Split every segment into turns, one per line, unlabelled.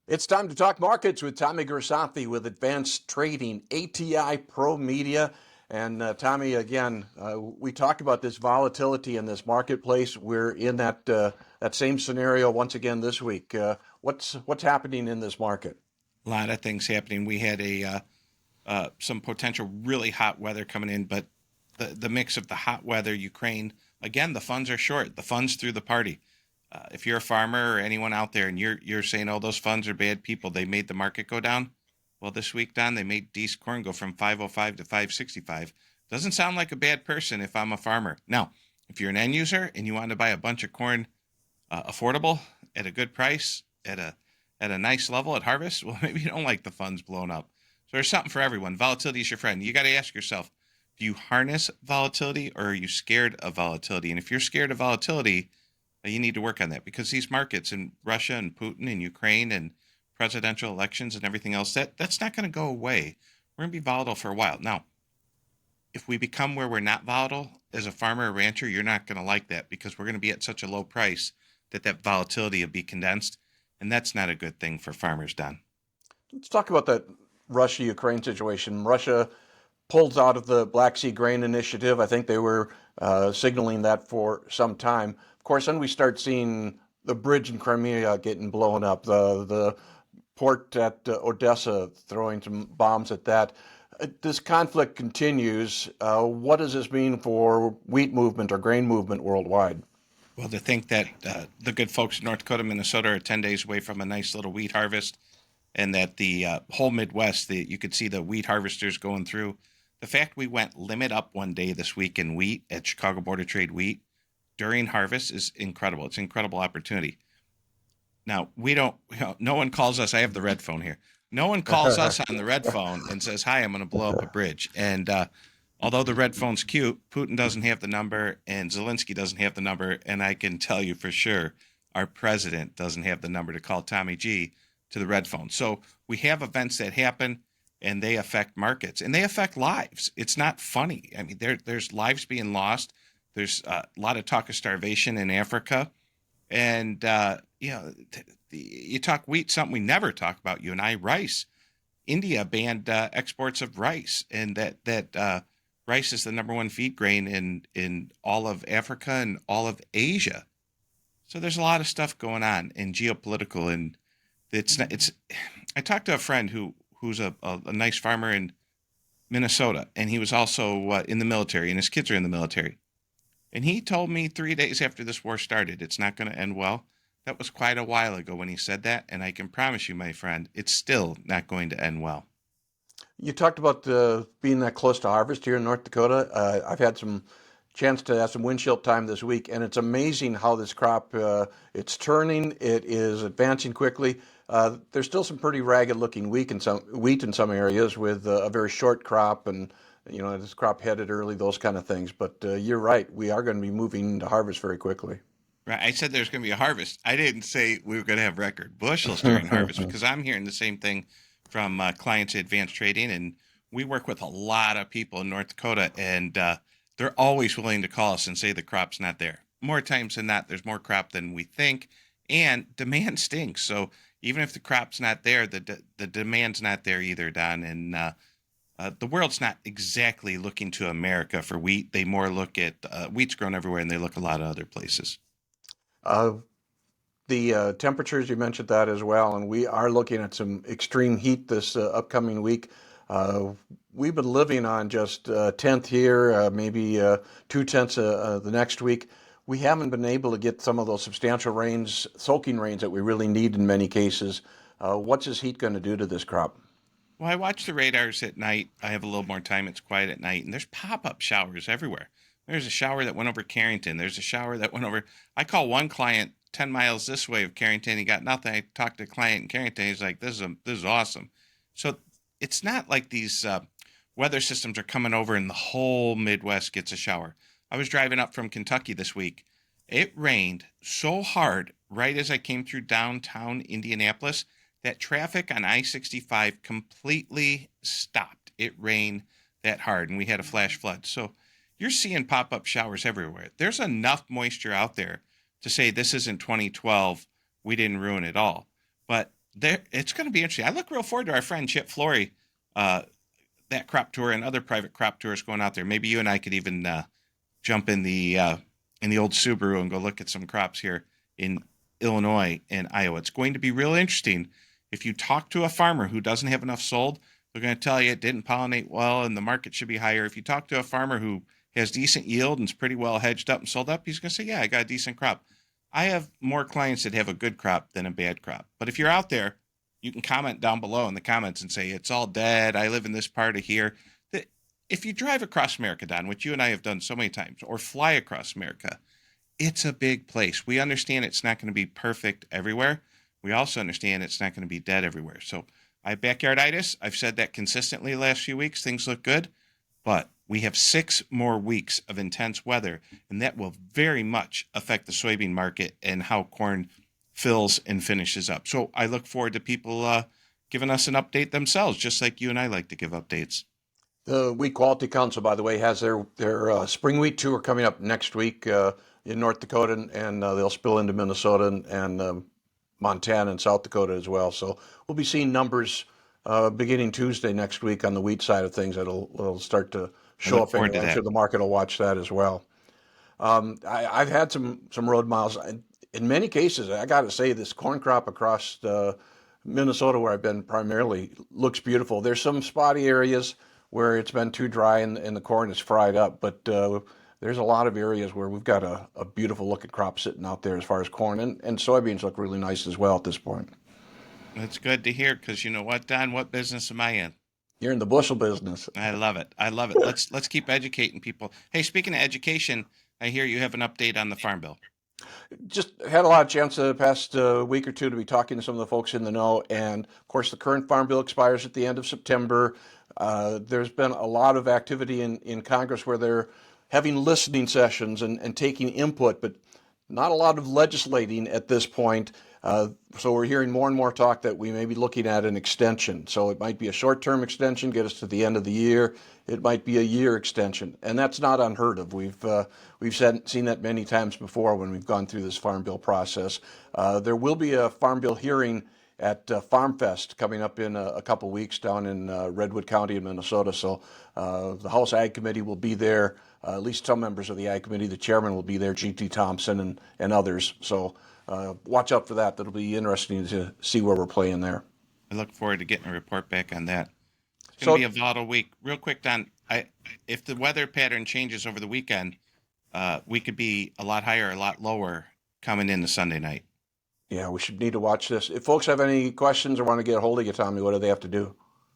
It's time to talk markets with Tommy Grisafi with Advanced Trading, ATI ProMedia. And Tommy, again, we talked about this volatility in this marketplace. We're in that same scenario once again this week. What's happening in this market?
A lot of things happening. We had some potential really hot weather coming in, but the mix of the hot weather, Ukraine, again, the funds are short. The funds threw the party. If you're a farmer or anyone out there and you're saying, oh, those funds are bad people, they made the market go down. Well, this week, Don, they made D's corn go from 505 to 565. Doesn't sound like a bad person if I'm a farmer. Now, if you're an end user and you want to buy a bunch of corn affordable at a good price at a nice level at harvest, well, maybe you don't like the funds blown up. So there's something for everyone. Volatility is your friend. You got to ask yourself, do you harness volatility or are you scared of volatility? And if you're scared of volatility, you need to work on that, because these markets in Russia and Putin and Ukraine and presidential elections and everything else, that's not going to go away. We're going to be volatile for a while. Now, if we become where we're not volatile as a farmer or rancher, you're not going to like that, because we're going to be at such a low price that volatility will be condensed. And that's not a good thing for farmers, Don.
Let's talk about that Russia-Ukraine situation. Russia pulls out of the Black Sea Grain Initiative. I think they were signaling that for some time. Of course, then we start seeing the bridge in Crimea getting blown up, the port at Odessa throwing some bombs at that. This conflict continues. What does this mean for wheat movement or grain movement worldwide?
Well, to think that the good folks in North Dakota, Minnesota are 10 days away from a nice little wheat harvest, and that the whole Midwest, you could see the wheat harvesters going through. The fact we went limit up one day this week in wheat at Chicago Board of Trade wheat during harvest is incredible. It's an incredible opportunity. Now, we don't, no one calls us. I have the red phone here. No one calls us on the red phone and says, hi, I'm going to blow up a bridge. And although the red phone's cute, Putin doesn't have the number and Zelensky doesn't have the number. And I can tell you for sure, our president doesn't have the number to call Tommy G to the red phone. So we have events that happen and they affect markets and they affect lives. It's not funny. I mean, there's lives being lost. There's a lot of talk of starvation in Africa. And, you talk wheat, something we never talk about, you and I, rice. India banned exports of rice, and that rice is the number one feed grain in all of Africa and all of Asia. So there's a lot of stuff going on in geopolitical, and it's. I talked to a friend who's a nice farmer in Minnesota, and he was also in the military, and his kids are in the military. And he told me 3 days after this war started, it's not going to end well. That was quite a while ago when he said that, and I can promise you, my friend, it's still not going to end well.
You talked about being that close to harvest here in North Dakota. I've had some chance to have some windshield time this week, and it's amazing how this crop it's turning. It is advancing quickly. There's still some pretty ragged-looking wheat in some areas with a very short crop, and this crop headed early, those kind of things. But you're right, we are going to be moving to harvest very quickly.
Right. I said there's going to be a harvest. I didn't say we were going to have record bushels during harvest, because I'm hearing the same thing from clients at Advanced Trading, and we work with a lot of people in North Dakota, and they're always willing to call us and say the crop's not there. More times than not, there's more crop than we think, and demand stinks. So even if the crop's not there, the demand's not there either, Don. And the world's not exactly looking to America for wheat. They more look at wheat's grown everywhere, and they look a lot of other places.
The temperatures, you mentioned that as well, and we are looking at some extreme heat this upcoming week. We've been living on just a tenth here, maybe 2/10 the next week. We haven't been able to get some of those substantial rains, soaking rains that we really need in many cases. What's this heat going to do to this crop?
Well, I watch the radars at night. I have a little more time. It's quiet at night, and there's pop-up showers everywhere. There's a shower that went over Carrington. There's a shower that went over. I call one client 10 miles this way of Carrington. He got nothing. I talked to a client in Carrington. He's like, this is awesome. So it's not like these weather systems are coming over and the whole Midwest gets a shower. I was driving up from Kentucky this week. It rained so hard right as I came through downtown Indianapolis that traffic on I-65 completely stopped. It rained that hard, and we had a flash flood. So you're seeing pop-up showers everywhere. There's enough moisture out there to say this isn't 2012. We didn't ruin it all. But It's going to be interesting. I look real forward to our friend Chip Flory, uh, that crop tour and other private crop tours going out there. Maybe you and I could even jump in the old Subaru and go look at some crops here in Illinois and Iowa. It's going to be real interesting. If you talk to a farmer who doesn't have enough sold, they're going to tell you it didn't pollinate well and the market should be higher. If you talk to a farmer who has decent yield and is pretty well hedged up and sold up, he's going to say, yeah, I got a decent crop. I have more clients that have a good crop than a bad crop. But if you're out there, you can comment down below in the comments and say, it's all dead. I live in this part of here. If you drive across America, Don, which you and I have done so many times, or fly across America, it's a big place. We understand it's not going to be perfect everywhere. We also understand it's not going to be dead everywhere. So I have backyarditis. I've said that consistently the last few weeks. Things look good, but we have 6 more weeks of intense weather, and that will very much affect the soybean market and how corn fills and finishes up. So I look forward to people giving us an update themselves, just like you and I like to give updates.
The Wheat Quality Council, by the way, has their spring wheat tour coming up next week in North Dakota, and they'll spill into Minnesota and Montana and South Dakota as well. So we'll be seeing numbers beginning Tuesday next week on the wheat side of things. It'll start to
I
show
look
up
forward to
anyway. I'm
that.
sure the market will watch that as well. I've had some road miles. In many cases, I got to say, this corn crop across Minnesota, where I've been primarily, looks beautiful. There's some spotty areas where it's been too dry and the corn is fried up, but there's a lot of areas where we've got a beautiful looking crop sitting out there as far as corn, and soybeans look really nice as well at this point.
That's good to hear because you know what, Don? What business am I in?
You're in the bushel business.
I love it. I love it. Let's keep educating people. Hey, speaking of education, I hear you have an update on the Farm Bill.
Just had a lot of chance the past week or two to be talking to some of the folks in the know. And of course, the current Farm Bill expires at the end of September. There's been a lot of activity in Congress where they're having listening sessions and taking input, but not a lot of legislating at this point. So we're hearing more and more talk that we may be looking at an extension. So it might be a short-term extension, get us to the end of the year. It might be a year extension, and that's not unheard of. Seen that many times before when we've gone through this Farm Bill process. There will be a Farm Bill hearing at Farm Fest coming up in a couple weeks down in Redwood County in Minnesota. So the House Ag Committee will be there. At least some members of the Ag Committee. The chairman will be there, G.T. Thompson and others. So watch out for that. That'll be interesting to see where we're playing there.
I look forward to getting a report back on that. It's going
So
to be a volatile week. Real quick, Don, if the weather pattern changes over the weekend, we could be a lot higher, a lot lower coming into Sunday night.
yeah, we should need to watch this. If folks have any questions or want to get a hold of you, Tommy, what do they have to do?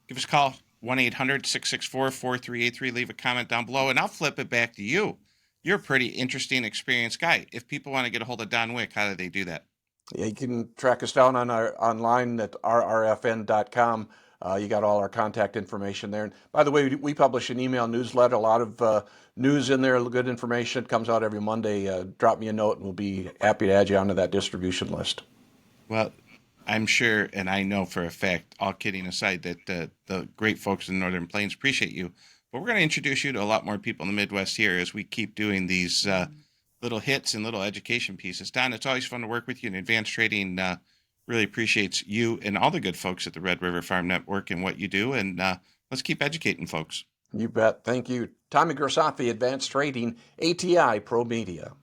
Give us a call, 1-800-664-4383. Leave a comment down below, and I'll flip it back to you. You're a pretty interesting, experienced guy. If people want to get a hold of Don Wick, how do they do that?
Yeah, you can track us down on our online at rrfn.com. You got all our contact information there. And by the way, we publish an email newsletter. A lot of news in there, good information. It comes out every Monday. Drop me a note, and we'll be happy to add you onto that distribution list.
Well, I'm sure, and I know for a fact, all kidding aside, that the great folks in the Northern Plains appreciate you. But we're going to introduce you to a lot more people in the Midwest here as we keep doing these little hits and little education pieces. Don, it's always fun to work with you, and Advanced Trading really appreciates you and all the good folks at the Red River Farm Network and what you do. And let's keep educating folks.
You bet. Thank you. Tommy Grisafi, Advanced Trading, ATI, ProMedia.